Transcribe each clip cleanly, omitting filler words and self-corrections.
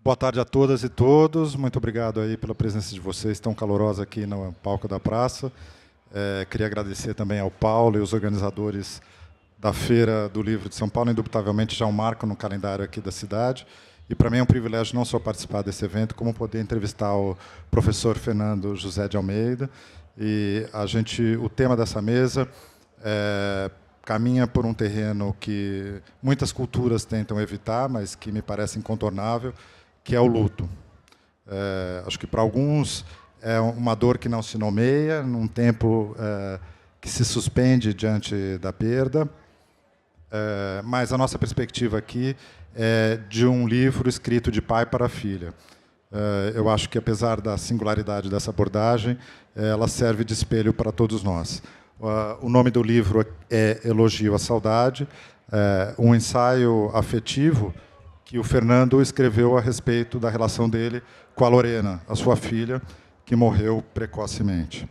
Boa tarde a todas e todos. Muito obrigado aí pela presença de vocês tão calorosa aqui no palco da praça. Queria agradecer também ao Paulo e os organizadores da Feira do Livro de São Paulo. Indubitavelmente já um marco no calendário aqui da cidade. E para mim é um privilégio não só participar desse evento, como poder entrevistar o professor Fernando José de Almeida. E o tema dessa mesa caminha por um terreno que muitas culturas tentam evitar, mas que me parece incontornável, que é o luto. Acho que para alguns é uma dor que não se nomeia, num tempo que se suspende diante da perda, mas a nossa perspectiva aqui é de um livro escrito de pai para filha. Eu acho que, apesar da singularidade dessa abordagem, ela serve de espelho para todos nós. O nome do livro é Elogio à Saudade, um ensaio afetivo que o Fernando escreveu a respeito da relação dele com a Lorena, a sua filha, que morreu precocemente.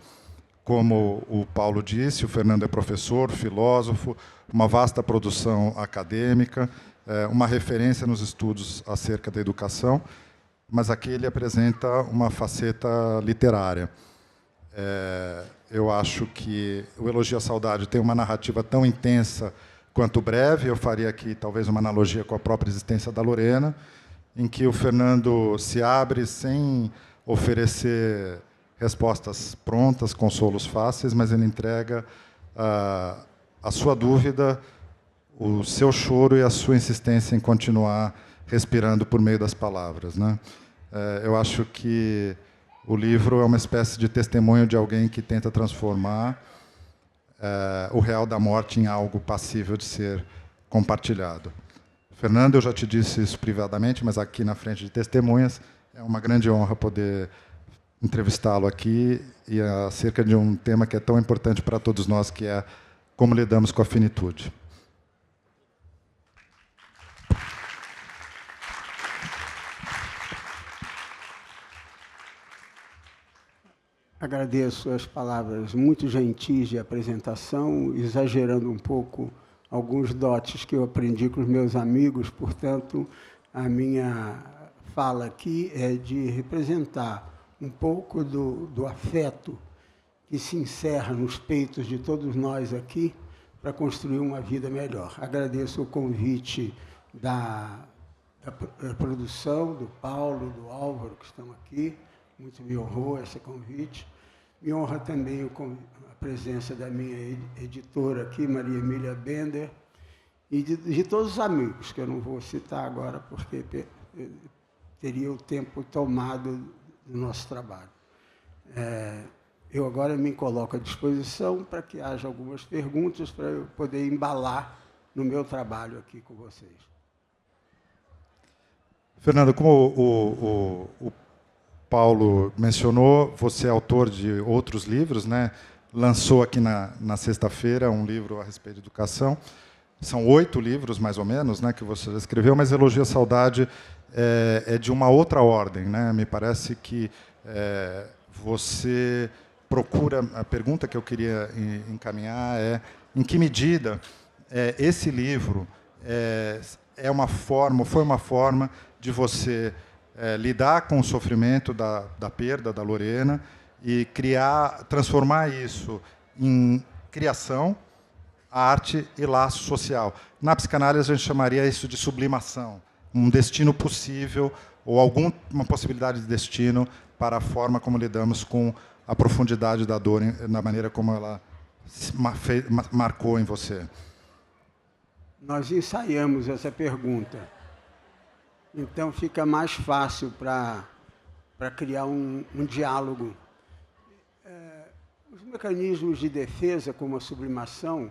Como o Paulo disse, o Fernando é professor, filósofo, uma vasta produção acadêmica, uma referência nos estudos acerca da educação, mas aqui ele apresenta uma faceta literária. Eu acho que o Elogio à Saudade tem uma narrativa tão intensa quanto breve. Eu faria aqui talvez uma analogia com a própria existência da Lorena, em que o Fernando se abre sem oferecer respostas prontas, consolos fáceis, mas ele entrega a sua dúvida, o seu choro e a sua insistência em continuar respirando por meio das palavras, né? Eu acho que o livro é uma espécie de testemunho de alguém que tenta transformar o real da morte em algo passível de ser compartilhado. Fernando, eu já te disse isso privadamente, mas aqui na frente de testemunhas, é uma grande honra poder entrevistá-lo aqui e acerca de um tema que é tão importante para todos nós, que é como lidamos com a finitude. Agradeço as palavras muito gentis de apresentação, exagerando um pouco alguns dotes que eu aprendi com os meus amigos. Portanto, a minha fala aqui é de representar um pouco do afeto que se encerra nos peitos de todos nós aqui para construir uma vida melhor. Agradeço o convite da produção, do Paulo, do Álvaro, que estão aqui. Muito me honrou esse convite. Me honra também a presença da minha editora aqui, Maria Emília Bender, e de todos os amigos, que eu não vou citar agora, porque teria o tempo tomado do nosso trabalho. Eu agora me coloco à disposição para que haja algumas perguntas para eu poder embalar no meu trabalho aqui com vocês. Fernando, como o Paulo mencionou, você é autor de outros livros, né? Lançou aqui na sexta-feira um livro a respeito de educação. São 8 livros, mais ou menos, né, que você já escreveu, mas Elogio à Saudade é de uma outra ordem, né? Me parece que você procura... A pergunta que eu queria encaminhar é em que medida esse livro foi uma forma de você lidar com o sofrimento da perda da Lorena e transformar isso em criação, arte e laço social. Na psicanálise, a gente chamaria isso de sublimação, um destino possível ou alguma possibilidade de destino para a forma como lidamos com a profundidade da dor, na maneira como ela marcou em você. Nós ensaiamos essa pergunta. Então, fica mais fácil para criar um diálogo. Os mecanismos de defesa, como a sublimação,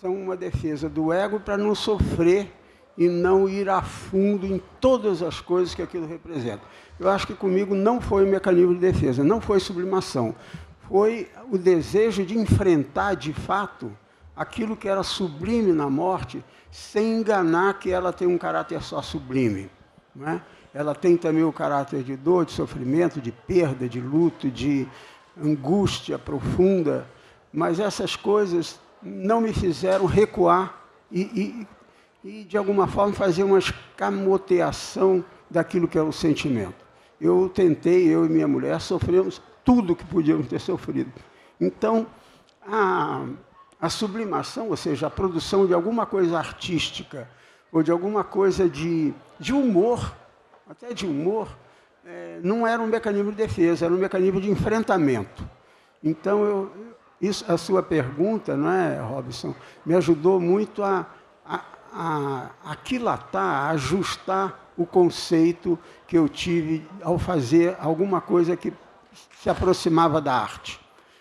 são uma defesa do ego para não sofrer e não ir a fundo em todas as coisas que aquilo representa. Eu acho que comigo não foi um mecanismo de defesa, não foi sublimação. Foi o desejo de enfrentar, de fato, aquilo que era sublime na morte, sem enganar que ela tem um caráter só sublime. Não é? Ela tem também o caráter de dor, de sofrimento, de perda, de luto, de angústia profunda, mas essas coisas não me fizeram recuar e de alguma forma, fazer uma escamoteação daquilo que é o sentimento. Eu tentei, eu e minha mulher, sofremos tudo que podíamos ter sofrido. Então, a sublimação, ou seja, a produção de alguma coisa artística, ou de alguma coisa de humor, até de humor, não era um mecanismo de defesa, era um mecanismo de enfrentamento. Então, a sua pergunta, não é, Robson, me ajudou muito a aquilatar, a ajustar o conceito que eu tive ao fazer alguma coisa que se aproximava da arte,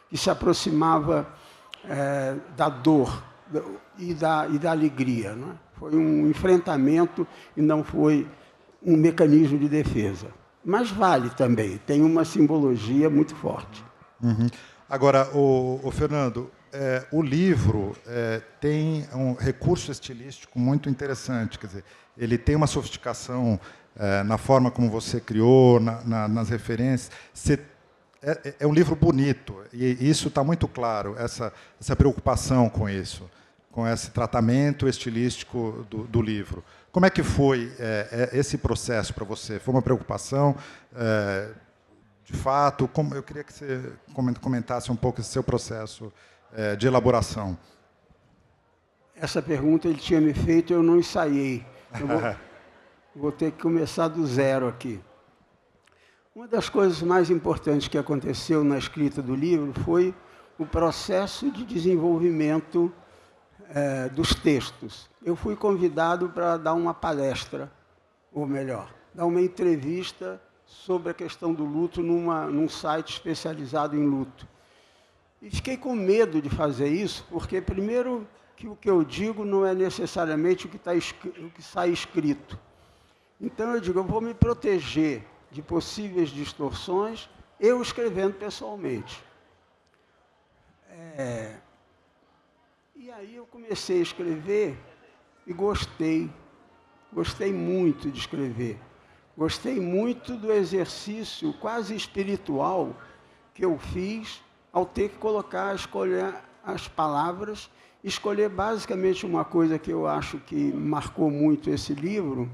que se aproximava da dor e da alegria. Não é? Foi um enfrentamento e não foi um mecanismo de defesa. Mas vale também, tem uma simbologia muito forte. Uhum. Agora, o Fernando, o livro tem um recurso estilístico muito interessante, quer dizer, ele tem uma sofisticação na forma como você criou, nas referências. É um livro bonito, e isso está muito claro, essa preocupação com isso, com esse tratamento estilístico do livro. Como é que foi esse processo para você? Foi uma preocupação, de fato? Eu queria que você comentasse um pouco esse seu processo de elaboração. Essa pergunta ele tinha me feito, eu não ensaiei. Eu vou ter que começar do zero aqui. Uma das coisas mais importantes que aconteceu na escrita do livro foi o processo de desenvolvimento dos textos. Eu fui convidado para dar uma palestra, ou melhor, dar uma entrevista sobre a questão do luto num site especializado em luto. E fiquei com medo de fazer isso, porque, primeiro, que o que eu digo não é necessariamente o que sai escrito. Então, eu digo, eu vou me proteger de possíveis distorções, eu escrevendo pessoalmente. E aí eu comecei a escrever e gostei muito de escrever. Gostei muito do exercício quase espiritual que eu fiz ao ter que escolher as palavras, escolher basicamente uma coisa que eu acho que marcou muito esse livro,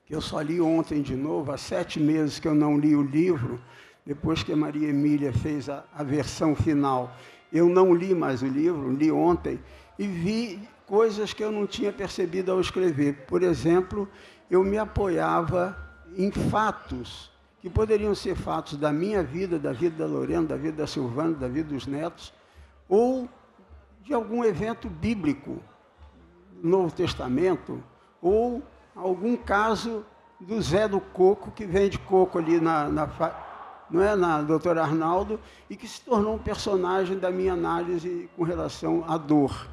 que eu só li ontem de novo, há 7 meses que eu não li o livro, depois que a Maria Emília fez a versão final. Eu não li mais o livro, li ontem, e vi coisas que eu não tinha percebido ao escrever. Por exemplo, eu me apoiava em fatos que poderiam ser fatos da minha vida, da vida da Lorena, da vida da Silvana, da vida dos netos, ou de algum evento bíblico, do Novo Testamento, ou algum caso do Zé do Coco, que vende coco ali na doutora Arnaldo, e que se tornou um personagem da minha análise com relação à dor.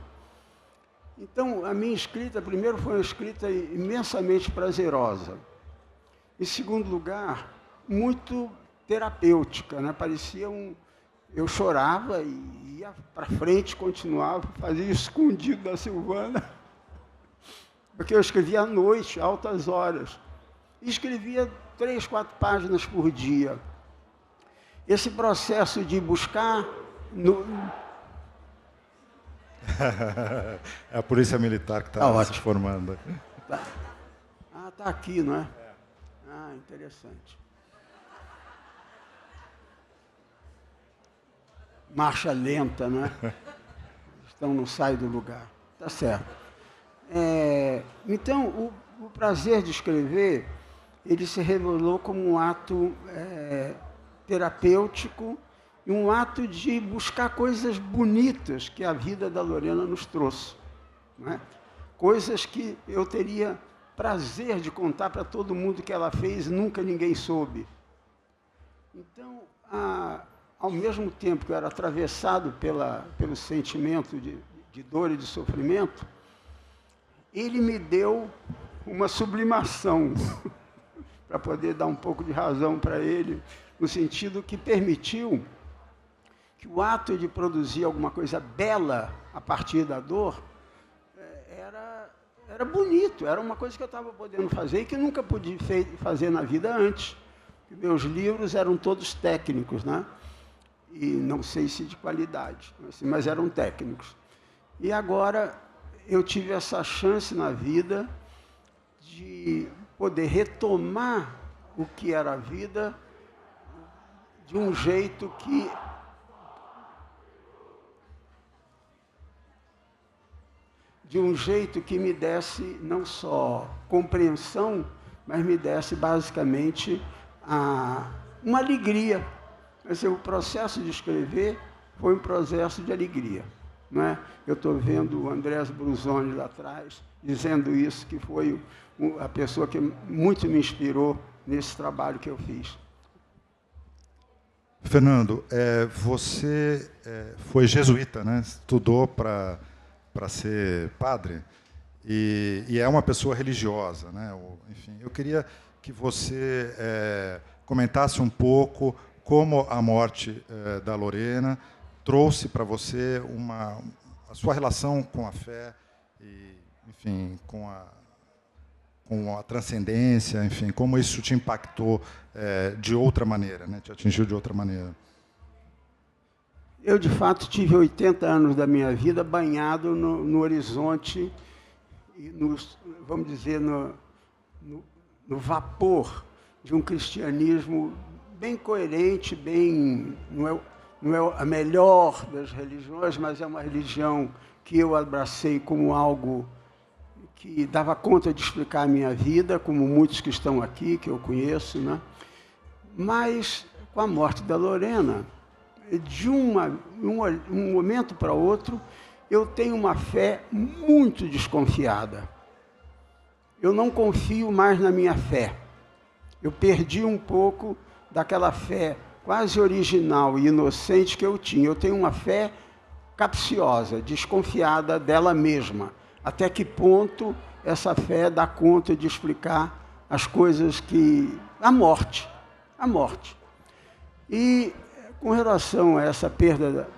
Então, a minha escrita, primeiro, foi uma escrita imensamente prazerosa. Em segundo lugar, muito terapêutica, né? Parecia eu chorava e ia para frente, continuava, fazia escondido da Silvana, porque eu escrevia à noite, altas horas. E escrevia 3, 4 páginas por dia. Esse processo de buscar... É a polícia militar que está se formando. Está aqui, não é? Interessante. Marcha lenta, né? Então não sai do lugar. Tá certo. Então, o prazer de escrever, ele se revelou como um ato terapêutico e um ato de buscar coisas bonitas que a vida da Lorena nos trouxe. Não é? Coisas que eu teria prazer de contar para todo mundo que ela fez e nunca ninguém soube. Então, ao mesmo tempo que eu era atravessado pelo sentimento de dor e de sofrimento, ele me deu uma sublimação, para poder dar um pouco de razão para ele, no sentido que permitiu que o ato de produzir alguma coisa bela a partir da dor era bonito, era uma coisa que eu estava podendo fazer e que nunca podia fazer na vida antes. Meus livros eram todos técnicos, né? E não sei se de qualidade, mas eram técnicos. E agora eu tive essa chance na vida de poder retomar o que era a vida de um jeito que me desse não só compreensão, mas me desse basicamente uma alegria. Quer dizer, o processo de escrever foi um processo de alegria. Não é? Eu estou vendo o Andrés Brusoni lá atrás, dizendo isso, que foi a pessoa que muito me inspirou nesse trabalho que eu fiz. Fernando, você foi jesuíta, né? Estudou para ser padre e é uma pessoa religiosa, né? Enfim, eu queria que você comentasse um pouco como a morte da Lorena trouxe para você a sua relação com a fé e, enfim, com a transcendência, enfim, como isso te impactou de outra maneira, né? Te atingiu de outra maneira. Eu, de fato, tive 80 anos da minha vida banhado no horizonte, e vamos dizer, no vapor de um cristianismo bem coerente, não é a melhor das religiões, mas é uma religião que eu abracei como algo que dava conta de explicar a minha vida, como muitos que estão aqui, que eu conheço, né? Mas, com a morte da Lorena, de um momento para outro, eu tenho uma fé muito desconfiada. Eu não confio mais na minha fé. Eu perdi um pouco daquela fé quase original e inocente que eu tinha. Eu tenho uma fé capciosa, desconfiada dela mesma. Até que ponto essa fé dá conta de explicar as coisas a morte. E com relação a essa perda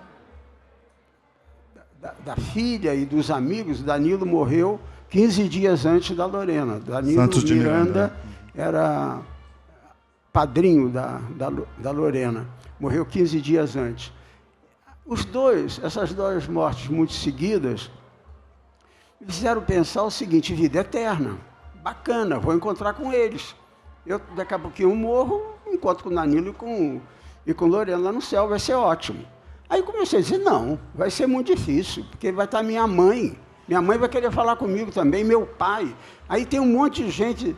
da filha e dos amigos, Danilo morreu 15 dias antes da Lorena. Danilo Santos de Miranda era padrinho da Lorena. Morreu 15 dias antes. Essas duas mortes muito seguidas, me fizeram pensar o seguinte: vida eterna, bacana, vou encontrar com eles. Eu, daqui a pouquinho, morro, encontro com o Danilo e com Lorena lá no céu, vai ser ótimo. Aí comecei a dizer, não, vai ser muito difícil, porque vai estar minha mãe vai querer falar comigo também, meu pai. Aí tem um monte de gente,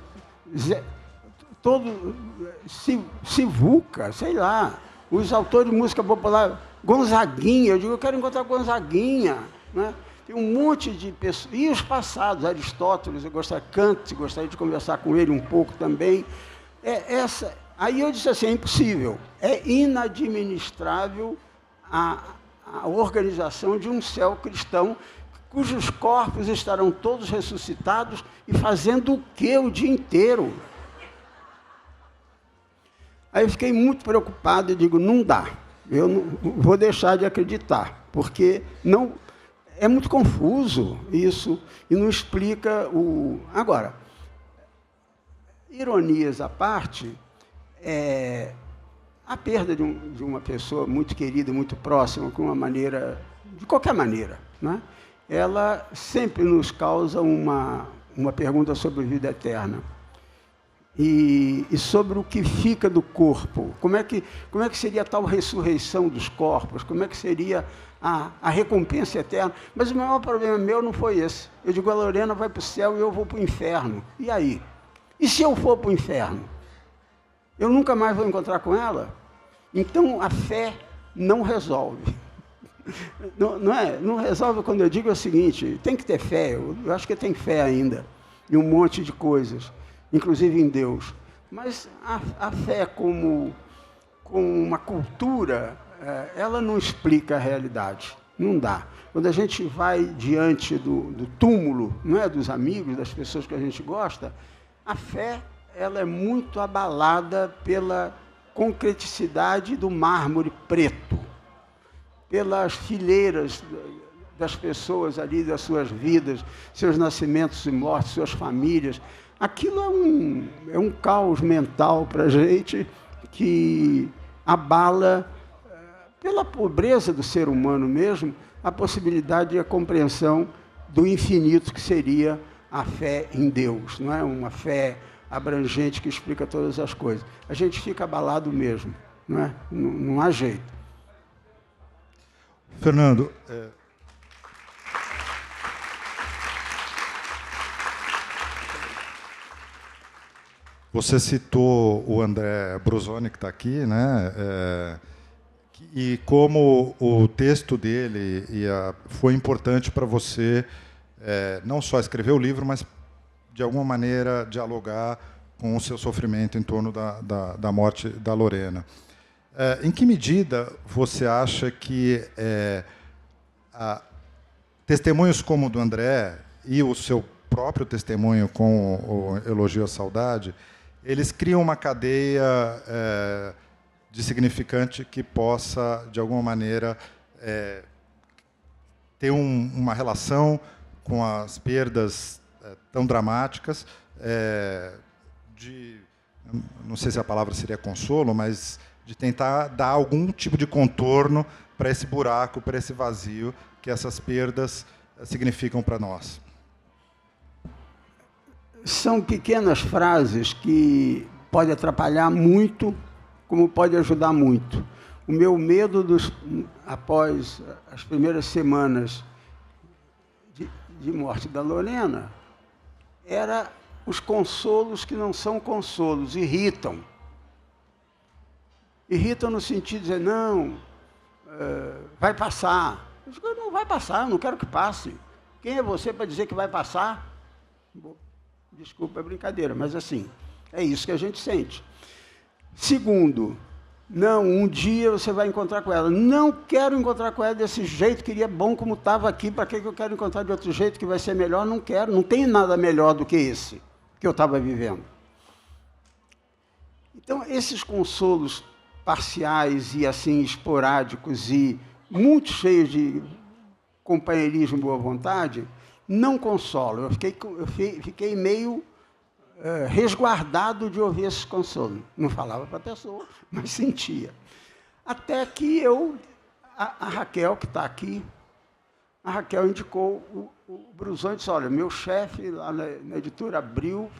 todo Sivuca, sei lá, os autores de música popular, Gonzaguinha, eu digo, eu quero encontrar Gonzaguinha, né? Tem um monte de pessoas, e os passados, Aristóteles, Kant, gostaria de conversar com ele um pouco também. Aí eu disse assim, é impossível, é inadministrável a organização de um céu cristão, cujos corpos estarão todos ressuscitados e fazendo o quê o dia inteiro? Aí eu fiquei muito preocupado e digo, não dá, eu não vou deixar de acreditar, porque não... É muito confuso isso e não explica o... Agora, ironias à parte, a perda de uma pessoa muito querida, muito próxima, de qualquer maneira, né? Ela sempre nos causa uma pergunta sobre a vida eterna. E sobre o que fica do corpo. Como é que seria a tal ressurreição dos corpos? Como é que seria a recompensa eterna? Mas o maior problema meu não foi esse. Eu digo, a Lorena vai para o céu e eu vou para o inferno. E aí? E se eu for para o inferno? Eu nunca mais vou encontrar com ela? Então, a fé não resolve. Não resolve quando eu digo o seguinte, tem que ter fé, eu acho que tem fé ainda, em um monte de coisas, inclusive em Deus. Mas a fé como uma cultura, ela não explica a realidade, não dá. Quando a gente vai diante do túmulo, não é, dos amigos, das pessoas que a gente gosta, a fé ela é muito abalada pela concreticidade do mármore preto, pelas fileiras das pessoas ali, das suas vidas, seus nascimentos e mortes, suas famílias. Aquilo é um caos mental para a gente que abala, pela pobreza do ser humano mesmo, a possibilidade e a compreensão do infinito que seria a fé em Deus, não é? Uma fé abrangente que explica todas as coisas. A gente fica abalado mesmo, não é? Não há jeito. Fernando, você citou o André Brusoni, que está aqui, né? E como o texto dele foi importante para você, não só escrever o livro, mas, de alguma maneira, dialogar com o seu sofrimento em torno da morte da Lorena. Em que medida você acha que testemunhos como o do André e o seu próprio testemunho com o Elogio à Saudade, eles criam uma cadeia de significante que possa, de alguma maneira, ter uma relação com as perdas tão dramáticas, não sei se a palavra seria consolo, mas de tentar dar algum tipo de contorno para esse buraco, para esse vazio que essas perdas significam para nós. São pequenas frases que podem atrapalhar muito, como pode ajudar muito. O meu medo, após as primeiras semanas de morte da Lorena, era os consolos que não são consolos, irritam. Irritam no sentido de dizer, não, vai passar. Eu digo, não vai passar, eu não quero que passe. Quem é você para dizer que vai passar? Desculpa a brincadeira, mas assim, é isso que a gente sente. Segundo, não, um dia você vai encontrar com ela. Não quero encontrar com ela desse jeito, queria bom como estava aqui, para que eu quero encontrar de outro jeito que vai ser melhor? Não quero, não tem nada melhor do que esse que eu estava vivendo. Então, esses consolos parciais e assim esporádicos e muito cheios de companheirismo e boa vontade, não consolam. Eu fiquei meio resguardado de ouvir esses consolos. Não falava para a pessoa, mas sentia. Até que a Raquel, que está aqui, a Raquel indicou o Brusoni e disse, olha, meu chefe lá na editora Abril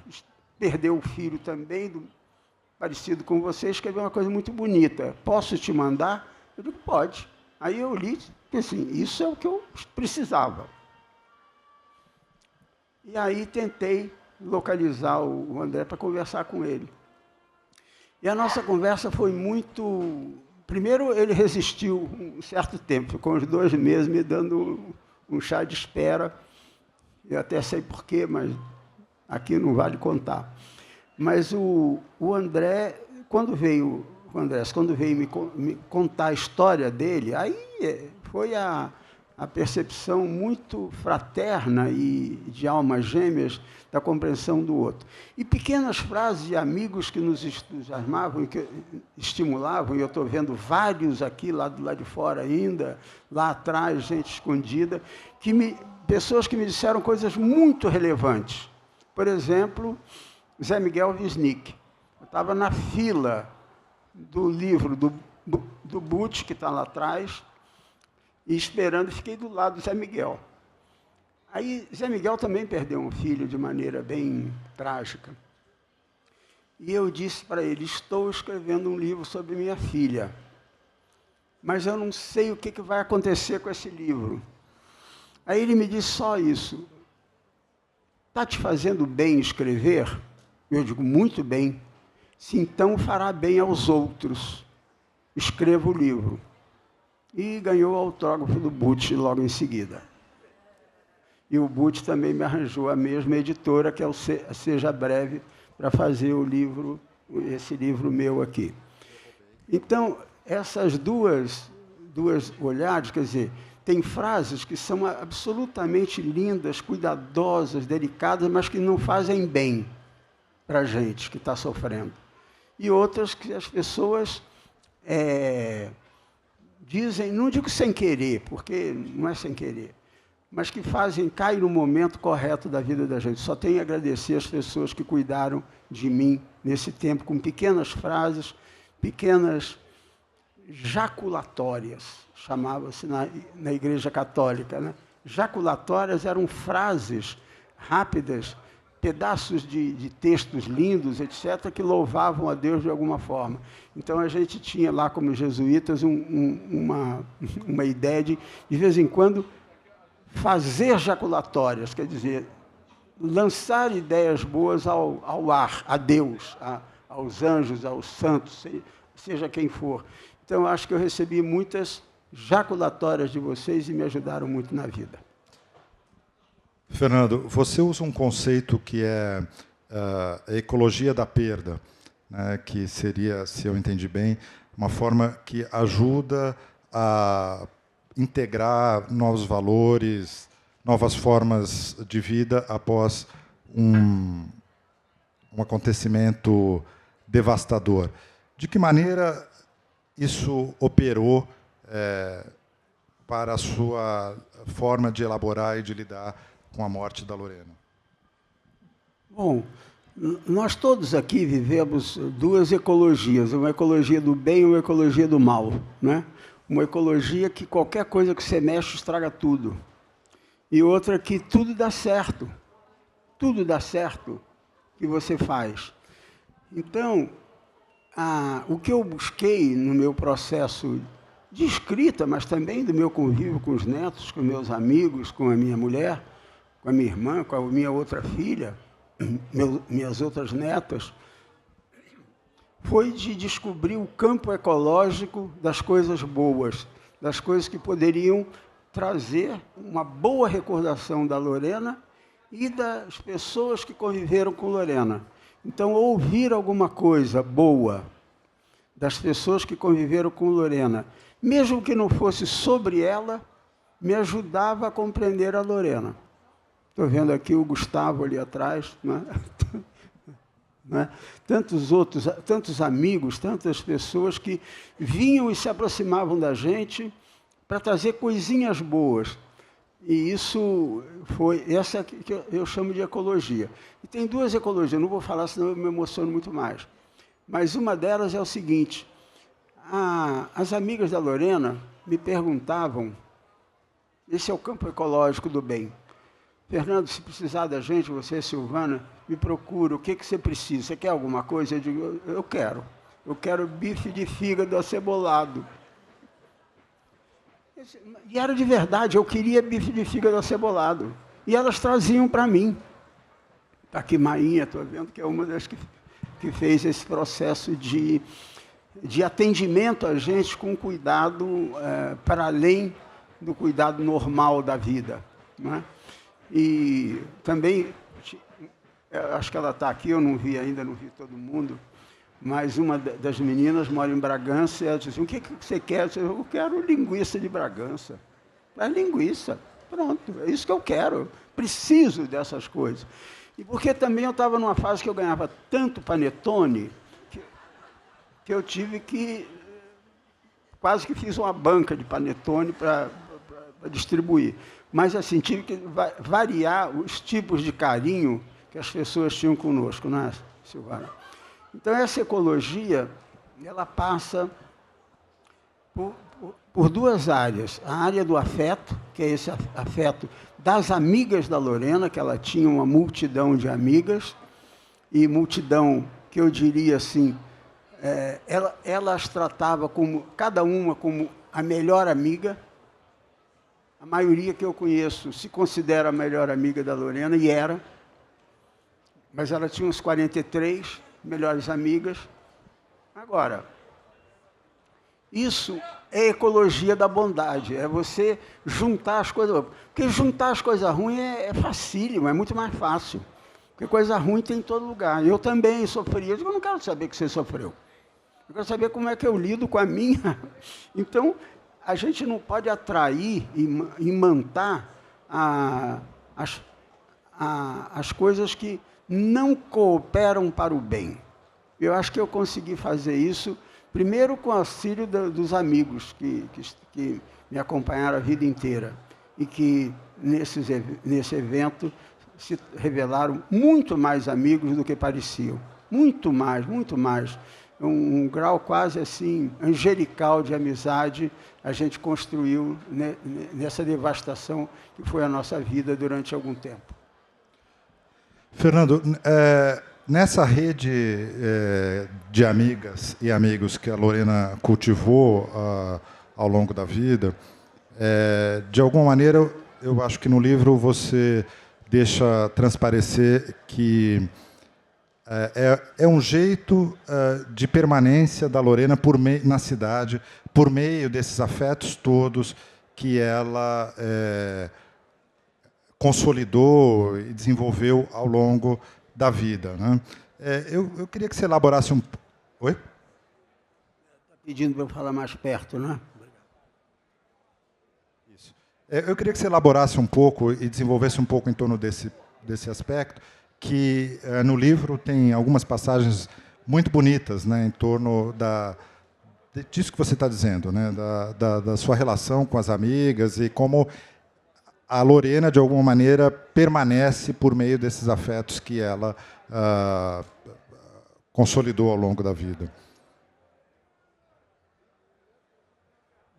perdeu o filho também, parecido com você, escreveu uma coisa muito bonita. Posso te mandar? Eu digo, pode. Aí eu li, e assim, isso é o que eu precisava. E aí tentei localizar o André para conversar com ele. E a nossa conversa foi muito... Primeiro, ele resistiu um certo tempo, ficou uns 2 meses me dando um chá de espera. Eu até sei porquê, mas aqui não vale contar. Mas o André, quando veio me contar a história dele, aí foi a percepção muito fraterna e de almas gêmeas da compreensão do outro. E pequenas frases de amigos que nos entusiasmavam e que estimulavam, e eu estou vendo vários aqui, lá do lado de fora ainda, lá atrás, gente escondida, pessoas que me disseram coisas muito relevantes. Por exemplo, Zé Miguel Wisnik. Eu estava na fila do livro do Butch, que está lá atrás, e esperando, fiquei do lado do Zé Miguel. Aí, Zé Miguel também perdeu um filho de maneira bem trágica. E eu disse para ele, estou escrevendo um livro sobre minha filha, mas eu não sei o que vai acontecer com esse livro. Aí ele me disse só isso, está te fazendo bem escrever? Eu digo, muito bem. Se então fará bem aos outros, escreva o livro. E ganhou o autógrafo do Butch logo em seguida. E o Butch também me arranjou a mesma editora, que é o Seja Breve, para fazer esse livro meu aqui. Então, essas duas olhares, quer dizer, tem frases que são absolutamente lindas, cuidadosas, delicadas, mas que não fazem bem para a gente que está sofrendo. E outras que as pessoas dizem, não digo sem querer, porque não é sem querer, mas que caem no momento correto da vida da gente. Só tenho a agradecer às pessoas que cuidaram de mim nesse tempo, com pequenas frases, pequenas jaculatórias, chamava-se na Igreja Católica, né? Jaculatórias eram frases rápidas, pedaços de textos lindos, etc., que louvavam a Deus de alguma forma. Então, a gente tinha lá, como jesuítas, uma ideia de vez em quando, fazer jaculatórias, quer dizer, lançar ideias boas ao ar, a Deus, aos anjos, aos santos, seja quem for. Então, acho que eu recebi muitas jaculatórias de vocês e me ajudaram muito na vida. Fernando, você usa um conceito que é a ecologia da perda, né, que seria, se eu entendi bem, uma forma que ajuda a integrar novos valores, novas formas de vida após um acontecimento devastador. De que maneira isso operou para a sua forma de elaborar e de lidar com a morte da Lorena? Bom, nós todos aqui vivemos duas ecologias, uma ecologia do bem e uma ecologia do mal, né? Uma ecologia que qualquer coisa que você mexe estraga tudo. E outra que tudo dá certo que você faz. Então, o que eu busquei no meu processo de escrita, mas também do meu convívio com os netos, com meus amigos, com a minha mulher, com a minha irmã, com a minha outra filha, minhas outras netas, foi de descobrir o campo ecológico das coisas boas, das coisas que poderiam trazer uma boa recordação da Lorena e das pessoas que conviveram com Lorena. Então, ouvir alguma coisa boa das pessoas que conviveram com Lorena, mesmo que não fosse sobre ela, me ajudava a compreender a Lorena. Estou vendo aqui o Gustavo ali atrás, né? Né? Tantos amigos, tantas pessoas que vinham e se aproximavam da gente para trazer coisinhas boas. E isso foi, essa que eu chamo de ecologia. E tem duas ecologias, não vou falar, senão eu me emociono muito mais. Mas uma delas é o seguinte, as amigas da Lorena me perguntavam, esse é o campo ecológico do bem, Fernando, se precisar da gente, você, Silvana, me procura, o que você precisa? Você quer alguma coisa? Eu digo, eu quero bife de fígado acebolado. E era de verdade, eu queria bife de fígado acebolado. E elas traziam para mim. Está aqui Mainha, estou vendo que é uma das que fez esse processo de atendimento a gente com cuidado para além do cuidado normal da vida, não é? E também, acho que ela está aqui, eu não vi ainda, não vi todo mundo, mas uma das meninas mora em Bragança e ela disse assim, o que você quer? Eu quero linguiça de Bragança. É linguiça, pronto, é isso que eu quero, preciso dessas coisas. E porque também eu estava numa fase que eu ganhava tanto panetone, que eu tive que, quase que fiz uma banca de panetone para distribuir. Mas, assim, tive que variar os tipos de carinho que as pessoas tinham conosco, não é, Silvana? Então, essa ecologia, ela passa por duas áreas. A área do afeto, que é esse afeto das amigas da Lorena, que ela tinha uma multidão de amigas, e multidão que eu diria assim, ela as tratava como, cada uma como a melhor amiga. A maioria que eu conheço se considera a melhor amiga da Lorena, e era, mas ela tinha uns 43 melhores amigas. Agora, isso é ecologia da bondade, é você juntar as coisas, porque juntar as coisas ruins é facílimo, é muito mais fácil, porque coisa ruim tem em todo lugar. Eu também sofri, eu não quero saber que você sofreu, eu quero saber como é que eu lido com a minha. Então, a gente não pode atrair e imantar as coisas que não cooperam para o bem. Eu acho que eu consegui fazer isso, primeiro com o auxílio dos amigos que me acompanharam a vida inteira e que, nesse evento, se revelaram muito mais amigos do que pareciam. Muito mais, muito mais. Um grau quase assim, angelical de amizade, a gente construiu nessa devastação que foi a nossa vida durante algum tempo. Fernando, nessa rede de amigas e amigos que a Lorena cultivou ao longo da vida, de alguma maneira, eu acho que no livro você deixa transparecer que é um jeito de permanência da Lorena na cidade, por meio desses afetos todos que ela consolidou e desenvolveu ao longo da vida, né? Eu queria que você elaborasse um... Oi? Está pedindo para eu falar mais perto, né? Isso. Eu queria que você elaborasse um pouco e desenvolvesse um pouco em torno desse aspecto, que no livro tem algumas passagens muito bonitas, né, em torno disso que você está dizendo, né, da sua relação com as amigas e como a Lorena, de alguma maneira, permanece por meio desses afetos que ela consolidou ao longo da vida.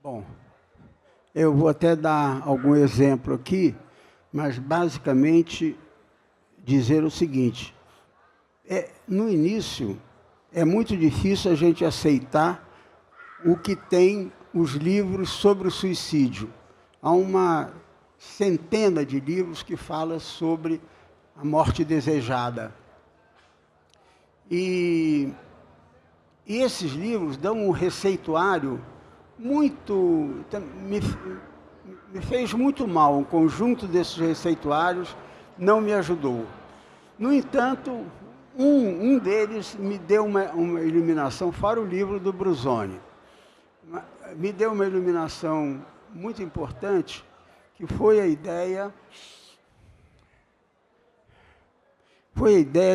Bom, eu vou até dar algum exemplo aqui, mas, basicamente, dizer o seguinte. No início, é muito difícil a gente aceitar o que tem os livros sobre o suicídio. Há uma centena de livros que falam sobre a morte desejada. E esses livros dão um receituário muito... Me fez muito mal. Um conjunto desses receituários não me ajudou. No entanto, um deles me deu uma iluminação, fora o livro do Brusoni. Me deu uma iluminação muito importante, que foi a ideia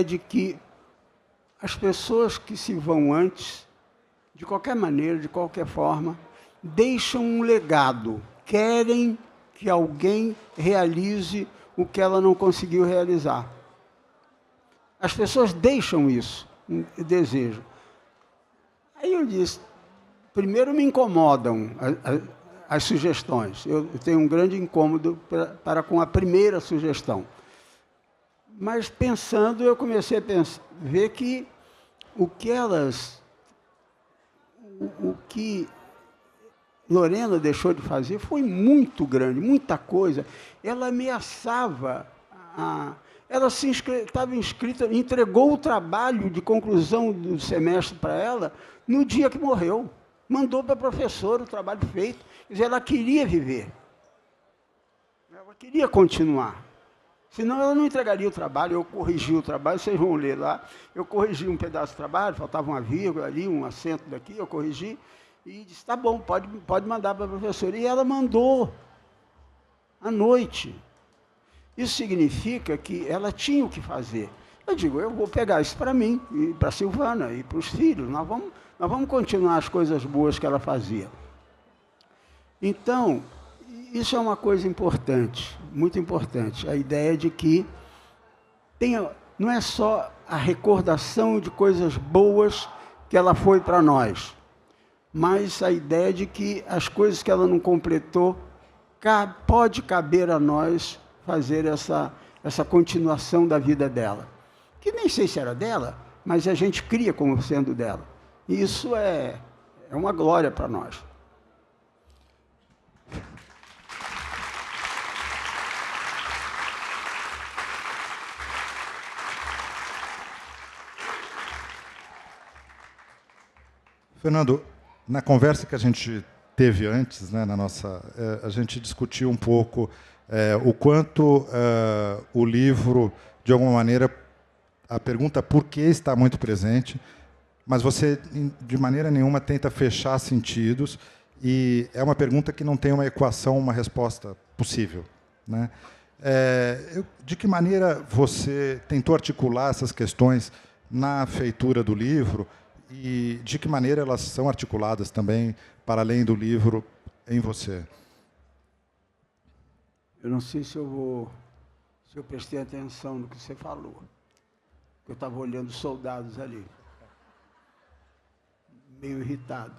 de que as pessoas que se vão antes, de qualquer maneira, de qualquer forma, deixam um legado, querem que alguém realize o que ela não conseguiu realizar. As pessoas deixam isso, desejo. Aí eu disse, primeiro me incomodam as sugestões. Eu tenho um grande incômodo para com a primeira sugestão. Mas pensando, eu comecei a ver que o que Lorena deixou de fazer foi muito grande, muita coisa. Ela ameaçava, ela estava inscrita, entregou o trabalho de conclusão do semestre para ela no dia que morreu. Mandou para a professora o trabalho feito. Quer dizer, ela queria viver. Ela queria continuar. Senão ela não entregaria o trabalho. Eu corrigi o trabalho, vocês vão ler lá. Eu corrigi um pedaço do trabalho, faltava uma vírgula ali, um acento daqui, eu corrigi. E disse, tá bom, pode mandar para a professora. E ela mandou, à noite. Isso significa que ela tinha o que fazer. Eu digo, eu vou pegar isso para mim, e para a Silvana, e para os filhos. Nós vamos continuar as coisas boas que ela fazia. Então, isso é uma coisa importante, muito importante. A ideia de que não é só a recordação de coisas boas que ela foi para nós, mas a ideia de que as coisas que ela não completou, pode caber a nós fazer essa continuação da vida dela. Que nem sei se era dela, mas a gente cria como sendo dela. E isso é uma glória para nós. Fernando, na conversa que a gente teve antes, né, a gente discutiu um pouco o quanto o livro, de alguma maneira, a pergunta por que está muito presente, mas você, de maneira nenhuma, tenta fechar sentidos, e é uma pergunta que não tem uma equação, uma resposta possível, né? De que maneira você tentou articular essas questões na feitura do livro, e de que maneira elas são articuladas também, para além do livro, em você? Eu não sei se eu prestei atenção no que você falou. Eu estava olhando os soldados ali. Meio irritado.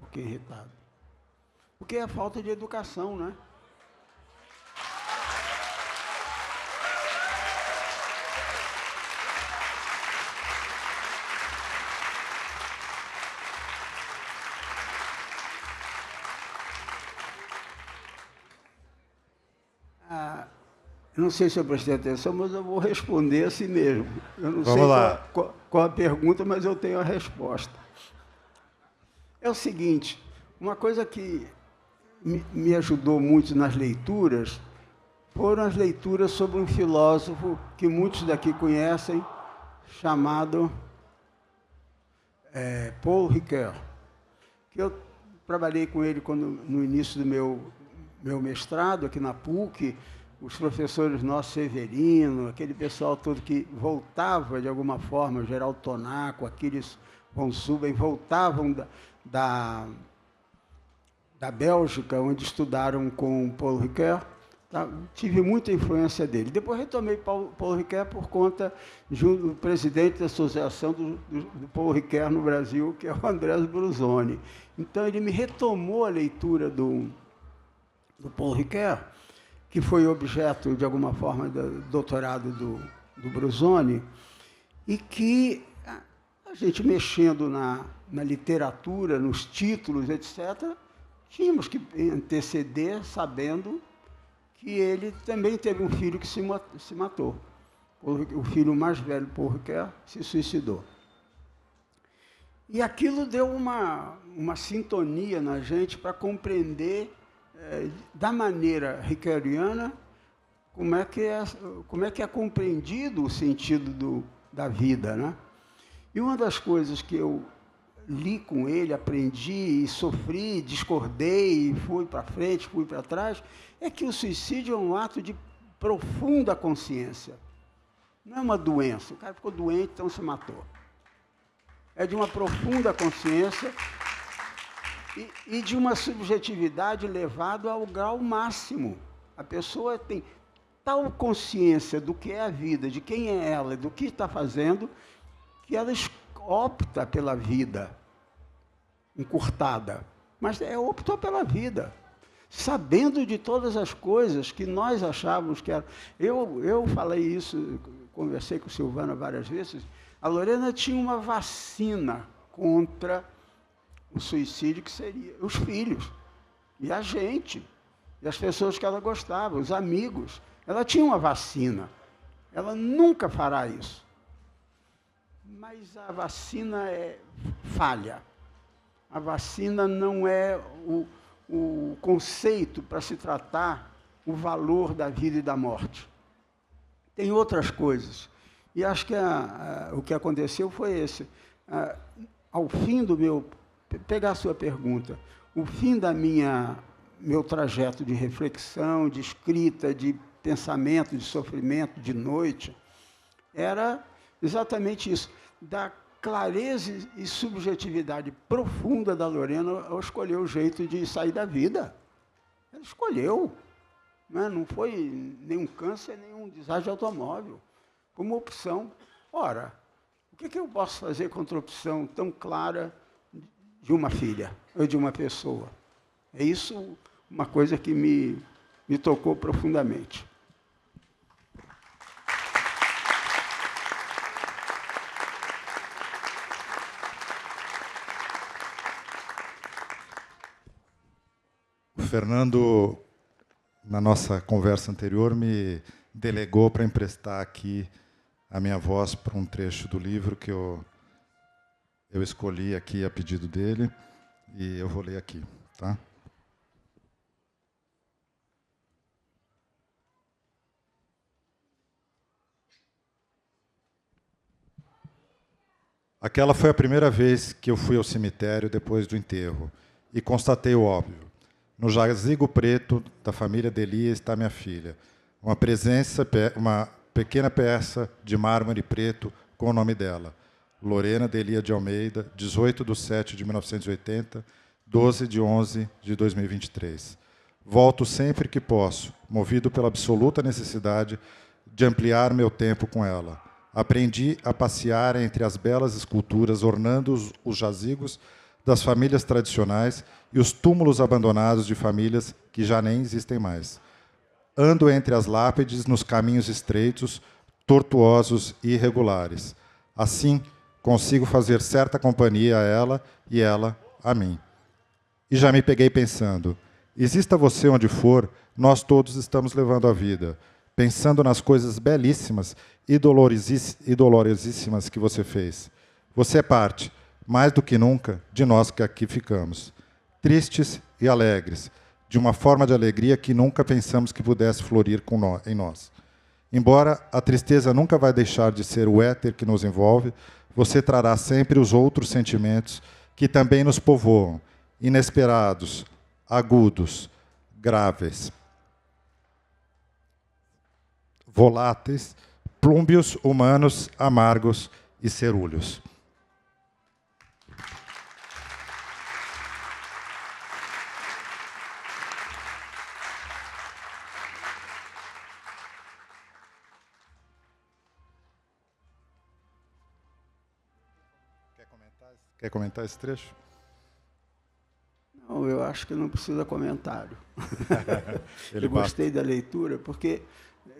Por que irritado? Porque é a falta de educação, né? Eu não sei se eu prestei atenção, mas eu vou responder assim mesmo. Eu não Vamos sei lá. qual a pergunta, mas eu tenho a resposta. É o seguinte, uma coisa que me ajudou muito nas leituras foram as leituras sobre um filósofo que muitos daqui conhecem, chamado Paul Ricoeur, que eu trabalhei com ele no início do meu mestrado aqui na PUC. Os professores nossos, Severino, aquele pessoal todo que voltava de alguma forma, Geraldo Tonaco, Aquiles von Suben, voltavam da Bélgica, onde estudaram com Paul Ricoeur. Tá? Tive muita influência dele. Depois retomei Paul Ricoeur por conta do presidente da associação do Paul Ricoeur no Brasil, que é o Andrés Brusoni. Então, ele me retomou a leitura do Paul Ricoeur, que foi objeto, de alguma forma, do doutorado do Brusoni, e que a gente, mexendo na literatura, nos títulos, etc., tínhamos que anteceder sabendo que ele também teve um filho que se matou. O filho mais velho, Paul Ricoeur, se suicidou. E aquilo deu uma sintonia na gente para compreender da maneira ricoeuriana como é que é compreendido o sentido da vida, né? E uma das coisas que eu li com ele, aprendi e sofri, discordei, fui para frente, fui para trás, é que o suicídio é um ato de profunda consciência. Não é uma doença. O cara ficou doente, então se matou. É de uma profunda consciência e de uma subjetividade levada ao grau máximo. A pessoa tem tal consciência do que é a vida, de quem é ela, do que está fazendo, que ela opta pela vida encurtada. Mas optou pela vida, sabendo de todas as coisas que nós achávamos que era. Eu falei isso, conversei com Silvana várias vezes. A Lorena tinha uma vacina contra o suicídio, que seria os filhos, e a gente, e as pessoas que ela gostava, os amigos. Ela tinha uma vacina. Ela nunca fará isso. Mas a vacina é falha. A vacina não é o conceito para se tratar o valor da vida e da morte. Tem outras coisas. E acho que o que aconteceu foi esse. Ao fim do pegar a sua pergunta, o fim meu trajeto de reflexão, de escrita, de pensamento, de sofrimento, de noite, era exatamente isso, da clareza e subjetividade profunda da Lorena ao escolher o jeito de sair da vida. Ela escolheu. Não foi nenhum câncer, nenhum desastre de automóvel. Foi uma opção. Ora, o que eu posso fazer contra a opção tão clara de uma filha ou de uma pessoa? É isso uma coisa que me tocou profundamente. O Fernando, na nossa conversa anterior, me delegou para emprestar aqui a minha voz para um trecho do livro que eu escolhi aqui a pedido dele, e eu vou ler aqui, tá? Aquela foi a primeira vez que eu fui ao cemitério depois do enterro e constatei o óbvio. No jazigo preto da família Delia está minha filha, uma pequena peça de mármore preto com o nome dela, Lorena Delia de Almeida, 18/7/1980, 12/11/2023. Volto sempre que posso, movido pela absoluta necessidade de ampliar meu tempo com ela. Aprendi a passear entre as belas esculturas ornando os jazigos das famílias tradicionais e os túmulos abandonados de famílias que já nem existem mais. Ando entre as lápides nos caminhos estreitos, tortuosos e irregulares. Assim, consigo fazer certa companhia a ela e ela a mim. E já me peguei pensando, exista você onde for, nós todos estamos levando a vida. pensando nas coisas belíssimas e dolorosíssimas que você fez. Você é parte, mais do que nunca, de nós que aqui ficamos, tristes e alegres, de uma forma de alegria que nunca pensamos que pudesse florir em nós. Embora a tristeza nunca vai deixar de ser o éter que nos envolve, você trará sempre os outros sentimentos que também nos povoam, inesperados, agudos, graves, voláteis, plúmbios humanos, amargos e cerúleos. Quer comentar esse trecho? Não, eu acho que não precisa comentário. Eu gostei da leitura, porque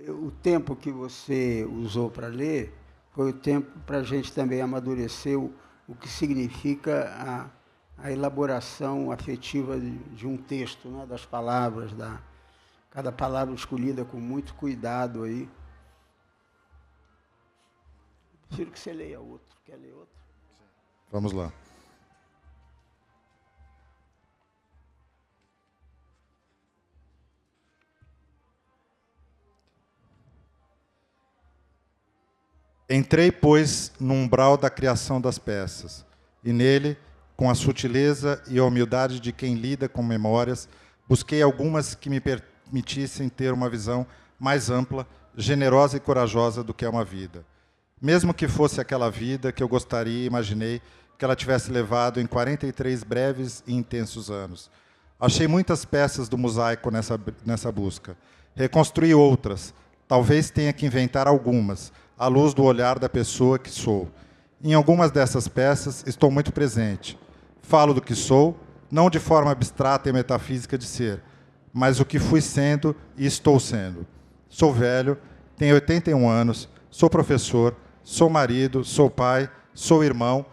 o tempo que você usou para ler foi o tempo para a gente também amadurecer o que significa a elaboração afetiva de um texto, né, das palavras, cada palavra escolhida com muito cuidado aí. Prefiro que você leia outro. Quer ler outro? Vamos lá. Entrei, pois, no umbral da criação das peças, e nele, com a sutileza e a humildade de quem lida com memórias, busquei algumas que me permitissem ter uma visão mais ampla, generosa e corajosa do que é uma vida. Mesmo que fosse aquela vida que eu gostaria e imaginei que ela tivesse levado em 43 breves e intensos anos. Achei muitas peças do mosaico nessa busca. Reconstruí outras. Talvez tenha que inventar algumas, à luz do olhar da pessoa que sou. Em algumas dessas peças estou muito presente. Falo do que sou, não de forma abstrata e metafísica de ser, mas o que fui sendo e estou sendo. Sou velho, tenho 81 anos, sou professor, sou marido, sou pai, sou irmão,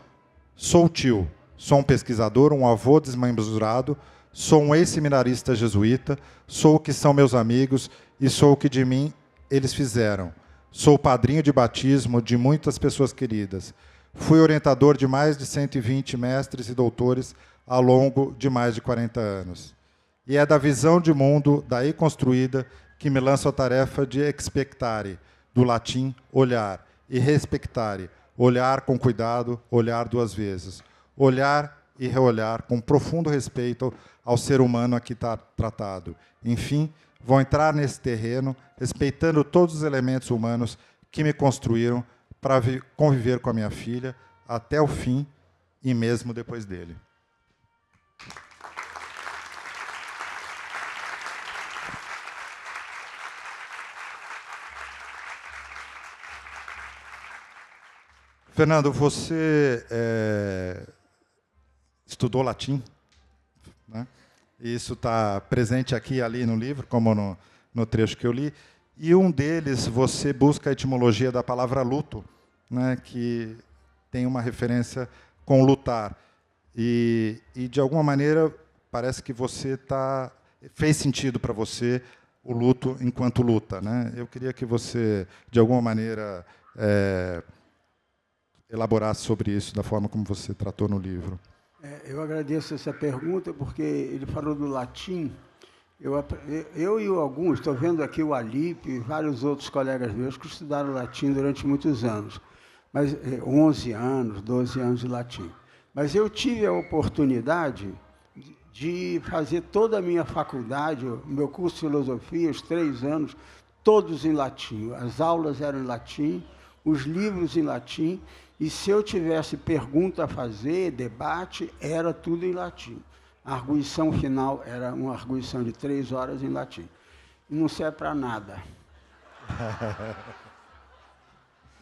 sou tio, sou um pesquisador, um avô desmesurado, sou um ex-seminarista jesuíta, sou o que são meus amigos e sou o que de mim eles fizeram. Sou padrinho de batismo de muitas pessoas queridas. Fui orientador de mais de 120 mestres e doutores ao longo de mais de 40 anos. E é da visão de mundo daí construída que me lanço a tarefa de expectare, do latim olhar, e respectare, olhar com cuidado, olhar duas vezes. Olhar e reolhar com profundo respeito ao ser humano aqui tratado. Enfim, vou entrar nesse terreno respeitando todos os elementos humanos que me construíram para conviver com a minha filha até o fim e mesmo depois dele. Fernando, você estudou latim, né? Isso está presente aqui e ali no livro, como no trecho que eu li. E um deles, você busca a etimologia da palavra luto, né, que tem uma referência com lutar. E de alguma maneira, parece que fez sentido para você o luto enquanto luta, né? Eu queria que você, de alguma maneira, elaborasse sobre isso, da forma como você tratou no livro. Eu agradeço essa pergunta, porque ele falou do latim. Eu e alguns, estou vendo aqui o Alipe e vários outros colegas meus que estudaram latim durante muitos anos, mas 11 anos, 12 anos de latim. Mas eu tive a oportunidade de fazer toda a minha faculdade, o meu curso de filosofia, os 3 anos, todos em latim. As aulas eram em latim, os livros em latim, e se eu tivesse pergunta a fazer, debate, era tudo em latim. A arguição final era uma arguição de 3 horas em latim. E não serve para nada.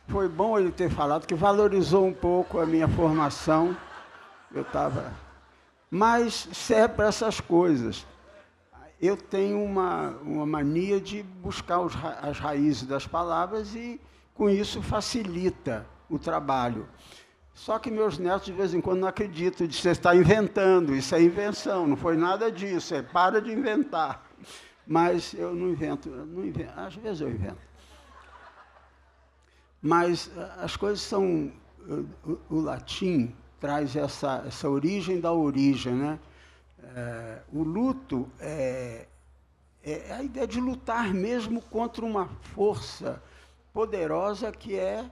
Foi bom ele ter falado, que valorizou um pouco a minha formação. Mas serve para essas coisas. Eu tenho uma mania de buscar as raízes das palavras e, com isso, facilita o trabalho. Só que meus netos, de vez em quando, não acreditam. Dizem, você está inventando, isso é invenção, não foi nada disso, para de inventar. mas eu não invento, às vezes eu invento. Mas as coisas são... O latim traz essa origem da origem, né? O luto é a ideia de lutar mesmo contra uma força poderosa que é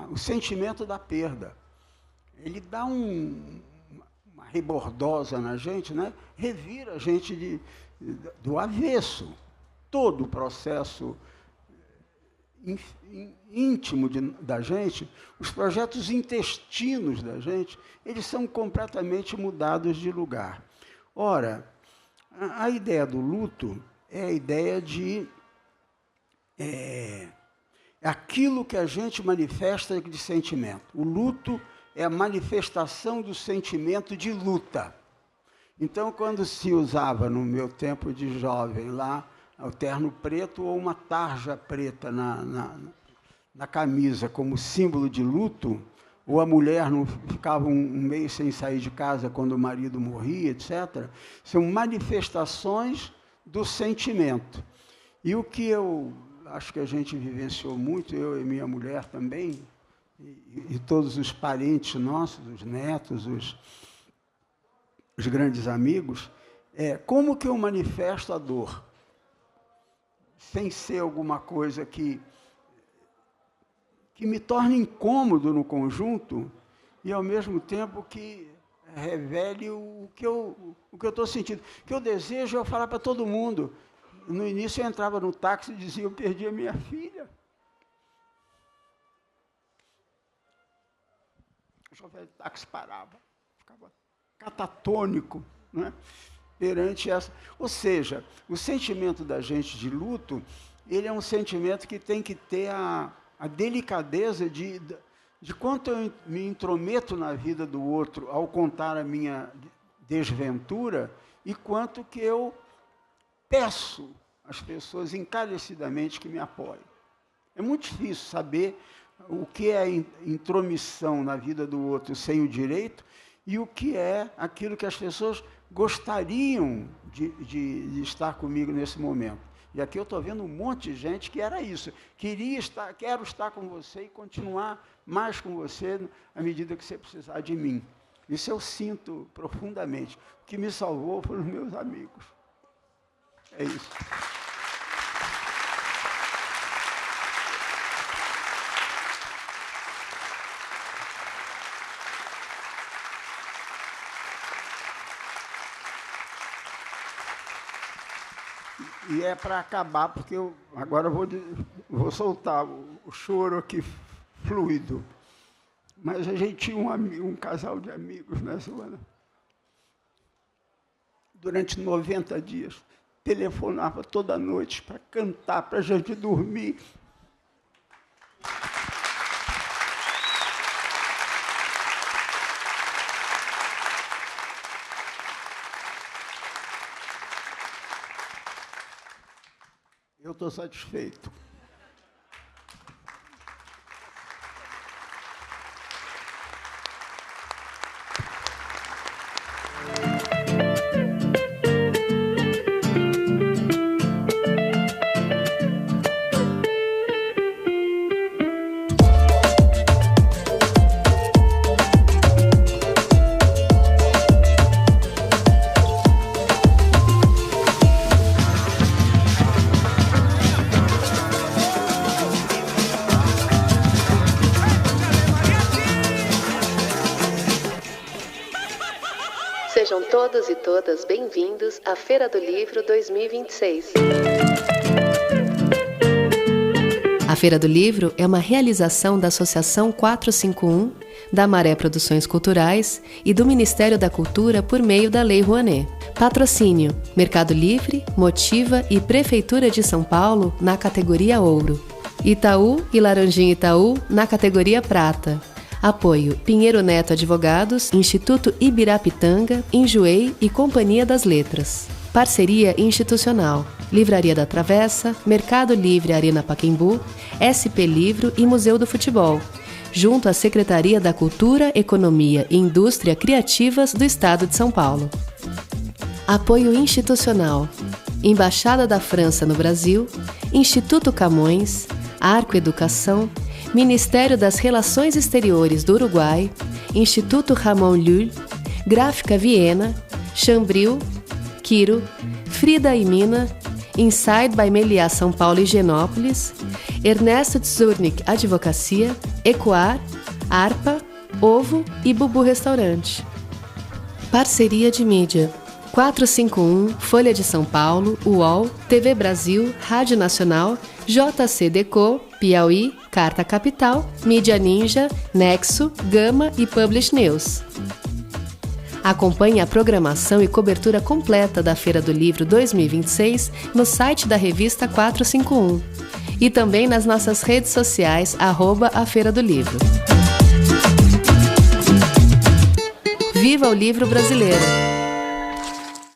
o sentimento da perda. Ele dá uma rebordosa na gente, né? Revira a gente do avesso. Todo o processo íntimo da gente, os projetos intestinos da gente, eles são completamente mudados de lugar. Ora, a ideia do luto é a ideia de aquilo que a gente manifesta de sentimento. O luto é a manifestação do sentimento de luta. Então, quando se usava, no meu tempo de jovem, lá, o terno preto ou uma tarja preta na camisa como símbolo de luto, ou a mulher não ficava um mês sem sair de casa quando o marido morria, etc., são manifestações do sentimento. E o que eu acho que a gente vivenciou muito, eu e minha mulher também, e todos os parentes nossos, os netos, os grandes amigos, como que eu manifesto a dor? Sem ser alguma coisa que me torne incômodo no conjunto e, ao mesmo tempo, que revele o que eu estou sentindo. O que eu desejo é falar para todo mundo. No início, eu entrava no táxi e dizia, eu perdi a minha filha. O chofer de táxi parava, ficava catatônico, né? Perante essa... Ou seja, o sentimento da gente de luto, ele é um sentimento que tem que ter a delicadeza de quanto eu me intrometo na vida do outro ao contar a minha desventura e quanto que eu peço às pessoas encarecidamente que me apoiem. É muito difícil saber o que é intromissão na vida do outro sem o direito e o que é aquilo que as pessoas gostariam de estar comigo nesse momento. E aqui eu estou vendo um monte de gente que era isso. Quero estar com você e continuar mais com você à medida que você precisar de mim. Isso eu sinto profundamente. O que me salvou foram os meus amigos. É isso. E é para acabar, porque agora vou soltar o choro aqui fluido. Mas a gente tinha um casal de amigos, né, Silvana? Durante 90 dias, telefonava toda noite para cantar, para a gente dormir. Eu estou satisfeito. Sejam todos e todas bem-vindos à Feira do Livro 2026. A Feira do Livro é uma realização da Associação 451, da Maré Produções Culturais e do Ministério da Cultura por meio da Lei Rouanet. Patrocínio: Mercado Livre, Motiva e Prefeitura de São Paulo na categoria Ouro. Itaú e Laranjinha Itaú na categoria Prata. Apoio: Pinheiro Neto Advogados, Instituto Ibirapitanga, Enjoei e Companhia das Letras. Parceria institucional: Livraria da Travessa, Mercado Livre Arena Pacaembu, SP Livro e Museu do Futebol, junto à Secretaria da Cultura, Economia e Indústria Criativas do Estado de São Paulo. Apoio institucional: Embaixada da França no Brasil, Instituto Camões, Arco Educação, Ministério das Relações Exteriores do Uruguai, Instituto Ramon Llull, Gráfica Viena, Chambril, Quiro, Frida e Mina, Inside by Meliá São Paulo e Higienópolis, Ernesto Tzurnik Advocacia, Ecoar, Arpa, Ovo e Bubu Restaurante. Parceria de mídia: 451, Folha de São Paulo, UOL, TV Brasil, Rádio Nacional, JC Deco, Piauí, Carta Capital, Mídia Ninja, Nexo, Gama e Publish News. Acompanhe a programação e cobertura completa da Feira do Livro 2026 no site da revista 451 e também nas nossas redes sociais @a Feira do Livro. Viva o livro brasileiro!